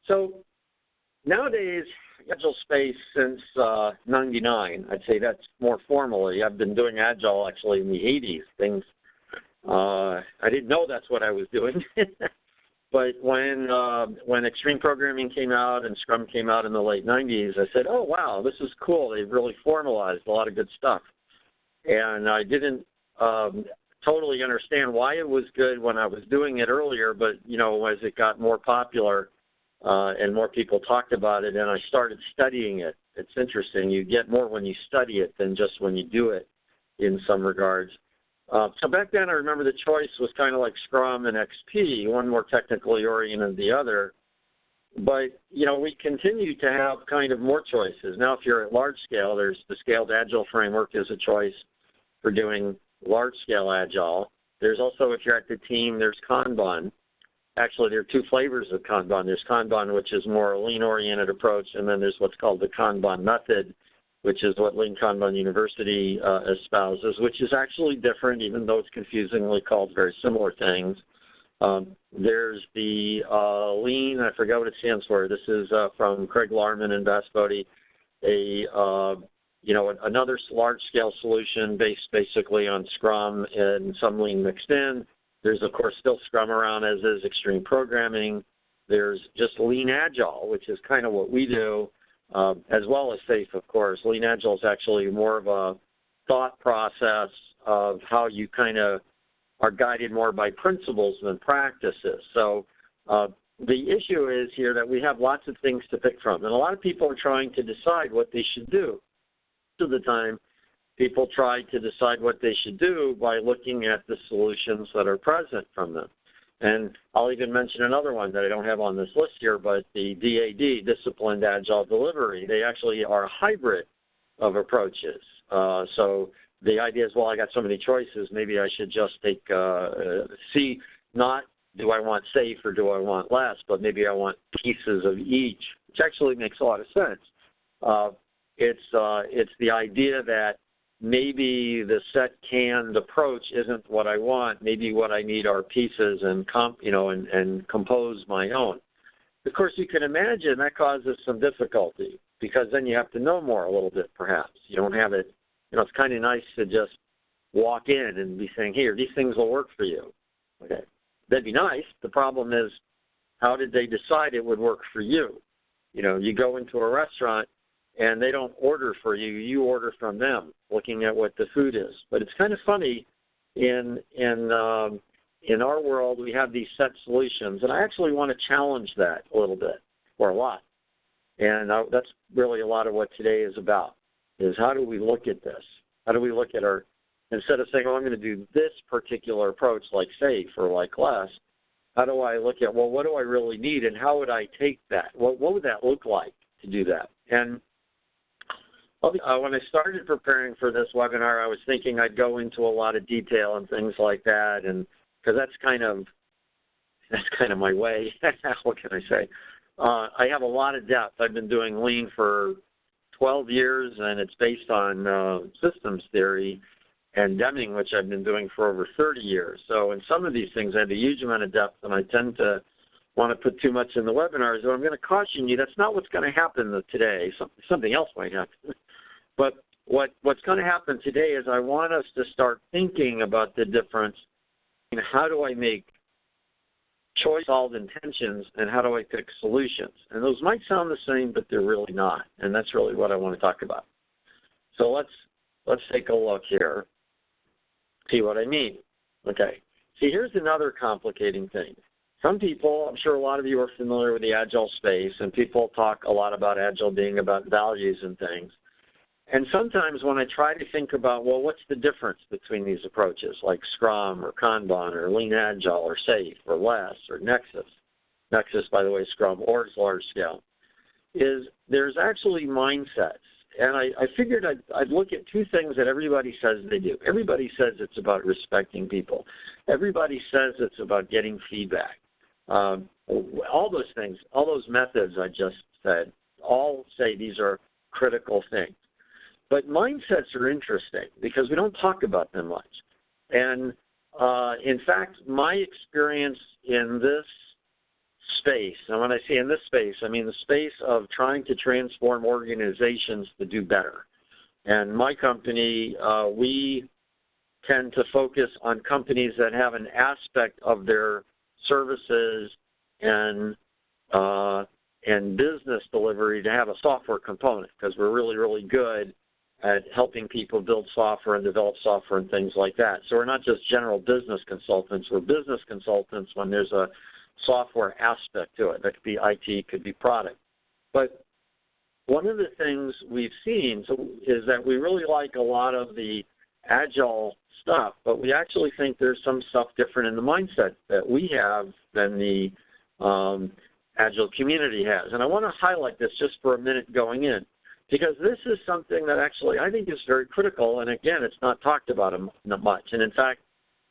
So nowadays, Agile space since 99, I'd say that's more formally. I've been doing Agile actually in the 80s. I didn't know that's what I was doing. But when Extreme Programming came out and Scrum came out in the late 90s, I said, oh, wow, this is cool. They've really formalized a lot of good stuff. And I didn't totally understand why it was good when I was doing it earlier, but, you know, as it got more popular and more people talked about it and I started studying it, it's interesting. You get more when you study it than just when you do it in some regards. So back then, I remember the choice was kind of like Scrum and XP, one more technically oriented than the other. But, you know, we continue to have kind of more choices. Now, if you're at large scale, there's the Scaled Agile framework is a choice for doing large-scale Agile. There's also, if you're at the team, there's Kanban. Actually, there are two flavors of Kanban. There's Kanban, which is more a lean-oriented approach, and then there's what's called the Kanban method, which is what Lean University espouses, which is actually different, even though it's confusingly called very similar things. There's the Lean, I forgot what it stands for. This is from Craig Larman and Bas Bodie, another large-scale solution based basically on Scrum and some Lean mixed in. There's, of course, still Scrum around, as is Extreme Programming. There's just Lean-Agile, which is kind of what we do, as well as SAFe, of course. Lean-Agile is actually more of a thought process of how you kind of are guided more by principles than practices. So the issue is here that we have lots of things to pick from, and a lot of people are trying to decide what they should do. Most of the time, people try to decide what they should do by looking at the solutions that are present from them. And I'll even mention another one that I don't have on this list here, but the DAD, Disciplined Agile Delivery, they actually are a hybrid of approaches. So the idea is, well, I got so many choices, maybe I should just take, not do I want SAFe or do I want less, but maybe I want pieces of each, which actually makes a lot of sense. It's the idea that maybe the set canned approach isn't what I want. Maybe what I need are pieces and compose my own. Of course, you can imagine that causes some difficulty because then you have to know more a little bit, perhaps. You don't have it. It's kind of nice to just walk in and be saying, here, these things will work for you. Okay, that'd be nice. The problem is, how did they decide it would work for you? You go into a restaurant and they don't order for you, you order from them, looking at what the food is. But it's kind of funny, in our world, we have these set solutions, and I actually want to challenge that a little bit, or a lot. And that's really a lot of what today is about, is how do we look at this? How do we look at instead of saying, oh, I'm going to do this particular approach like SAFe or like less, how do I look at, well, what do I really need, and how would I take that? What would that look like to do that? And when I started preparing for this webinar, I was thinking I'd go into a lot of detail and things like that, and because that's kind of my way. What can I say? I have a lot of depth. I've been doing Lean for 12 years, and it's based on systems theory and Deming, which I've been doing for over 30 years. So in some of these things, I have a huge amount of depth, and I tend to want to put too much in the webinars. So I'm going to caution you, that's not what's going to happen today. Something else might happen. But what's going to happen today is I want us to start thinking about the difference in how do I make choice-solved intentions and how do I pick solutions. And those might sound the same, but they're really not. And that's really what I want to talk about. So let's take a look here, see what I mean. Okay. See, here's another complicating thing. Some people, I'm sure a lot of you are familiar with the Agile space, and people talk a lot about Agile being about values and things. And sometimes when I try to think about, well, what's the difference between these approaches, like Scrum or Kanban or Lean-Agile or SAFe or less or Nexus, by the way, Scrum or large scale, is there's actually mindsets. And I figured I'd look at two things that everybody says they do. Everybody says it's about respecting people. Everybody says it's about getting feedback. All those things, all those methods I just said, all say these are critical things. But mindsets are interesting because we don't talk about them much. And in fact, my experience in this space. And when I say in this space, I mean the space of trying to transform organizations to do better. And my company, we tend to focus on companies that have an aspect of their services and business delivery to have a software component, because we're really, really good at helping people build software and develop software and things like that. So we're not just general business consultants. We're business consultants when there's a software aspect to it. That could be IT, could be product. But one of the things we've seen is that we really like a lot of the Agile stuff, but we actually think there's some stuff different in the mindset that we have than the Agile community has. And I want to highlight this just for a minute going in, because this is something that actually I think is very critical, and again, it's not talked about much. And in fact,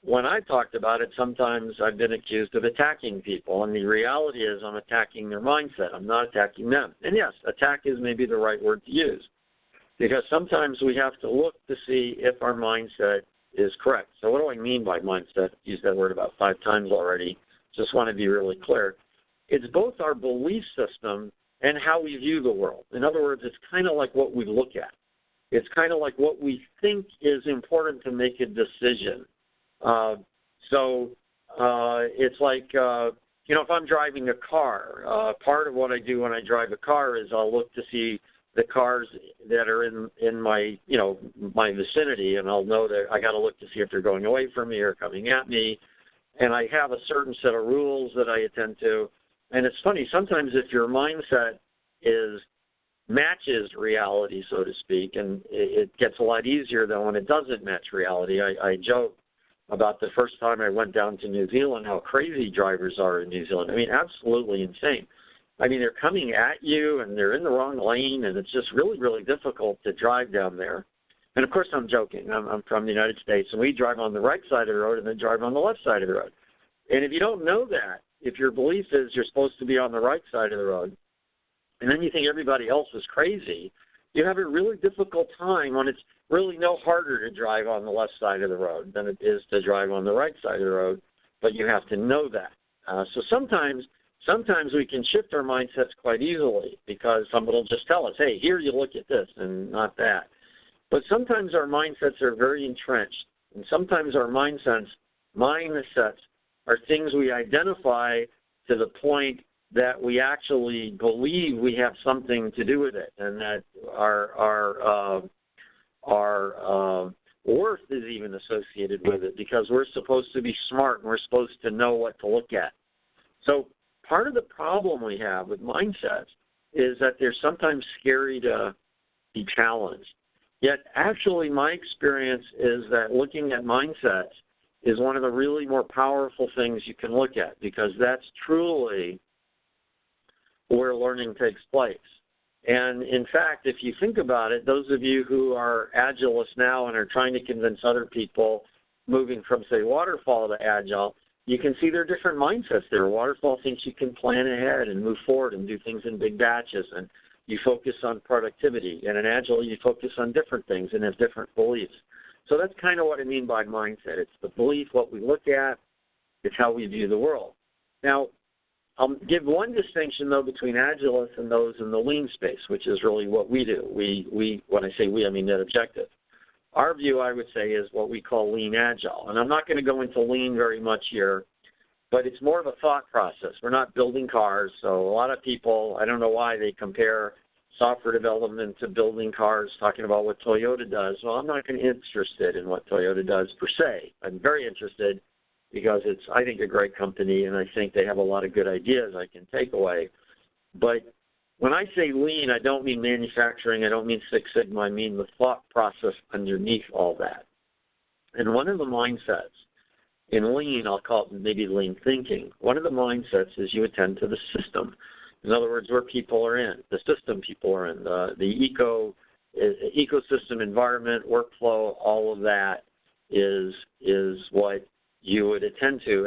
when I talked about it, sometimes I've been accused of attacking people, and the reality is I'm attacking their mindset. I'm not attacking them. And yes, attack is maybe the right word to use, because sometimes we have to look to see if our mindset is correct. So what do I mean by mindset? I've used that word about 5 times already. Just want to be really clear. It's both our belief system and how we view the world. In other words, it's kind of like what we look at. It's kind of like what we think is important to make a decision. It's like, if I'm driving a car, part of what I do when I drive a car is I'll look to see the cars that are in my, my vicinity, and I'll know that I got to look to see if they're going away from me or coming at me. And I have a certain set of rules that I attend to. And it's funny, sometimes if your mindset matches reality, so to speak, and it gets a lot easier than when it doesn't match reality. I joke about the first time I went down to New Zealand, how crazy drivers are in New Zealand. I mean, absolutely insane. I mean, they're coming at you, and they're in the wrong lane, and it's just really, really difficult to drive down there. And, of course, I'm joking. I'm from the United States, and we drive on the right side of the road and then drive on the left side of the road. And if you don't know that, if your belief is you're supposed to be on the right side of the road, and then you think everybody else is crazy, you have a really difficult time when it's really no harder to drive on the left side of the road than it is to drive on the right side of the road, but you have to know that. So sometimes we can shift our mindsets quite easily, because somebody will just tell us, hey, here you look at this and not that. But sometimes our mindsets are very entrenched, and sometimes our mindsets are things we identify to the point that we actually believe we have something to do with it, and that our worth is even associated with it, because we're supposed to be smart and we're supposed to know what to look at. So part of the problem we have with mindsets is that they're sometimes scary to be challenged. Yet actually my experience is that looking at mindsets is one of the really more powerful things you can look at, because that's truly where learning takes place. And in fact, if you think about it, those of you who are Agilists now and are trying to convince other people moving from, say, Waterfall to Agile, you can see there are different mindsets there. Waterfall thinks you can plan ahead and move forward and do things in big batches, and you focus on productivity. And in Agile, you focus on different things and have different beliefs. So that's kind of what I mean by mindset. It's the belief, what we look at, it's how we view the world. Now, I'll give one distinction, though, between Agilists and those in the Lean space, which is really what we do. When I say we, I mean Net Objective. Our view, I would say, is what we call Lean Agile. And I'm not going to go into Lean very much here, but it's more of a thought process. We're not building cars, so a lot of people, I don't know why they compare software development to building cars, talking about what Toyota does. Well, I'm not interested in what Toyota does per se. I'm very interested because it's, I think, a great company, and I think they have a lot of good ideas I can take away. But when I say Lean, I don't mean manufacturing. I don't mean Six Sigma. I mean the thought process underneath all that. And one of the mindsets in Lean, I'll call it maybe Lean thinking, one of the mindsets is you attend to the system. In other words, where people are in, the system people are in, the ecosystem environment, workflow, all of that is what you would attend to.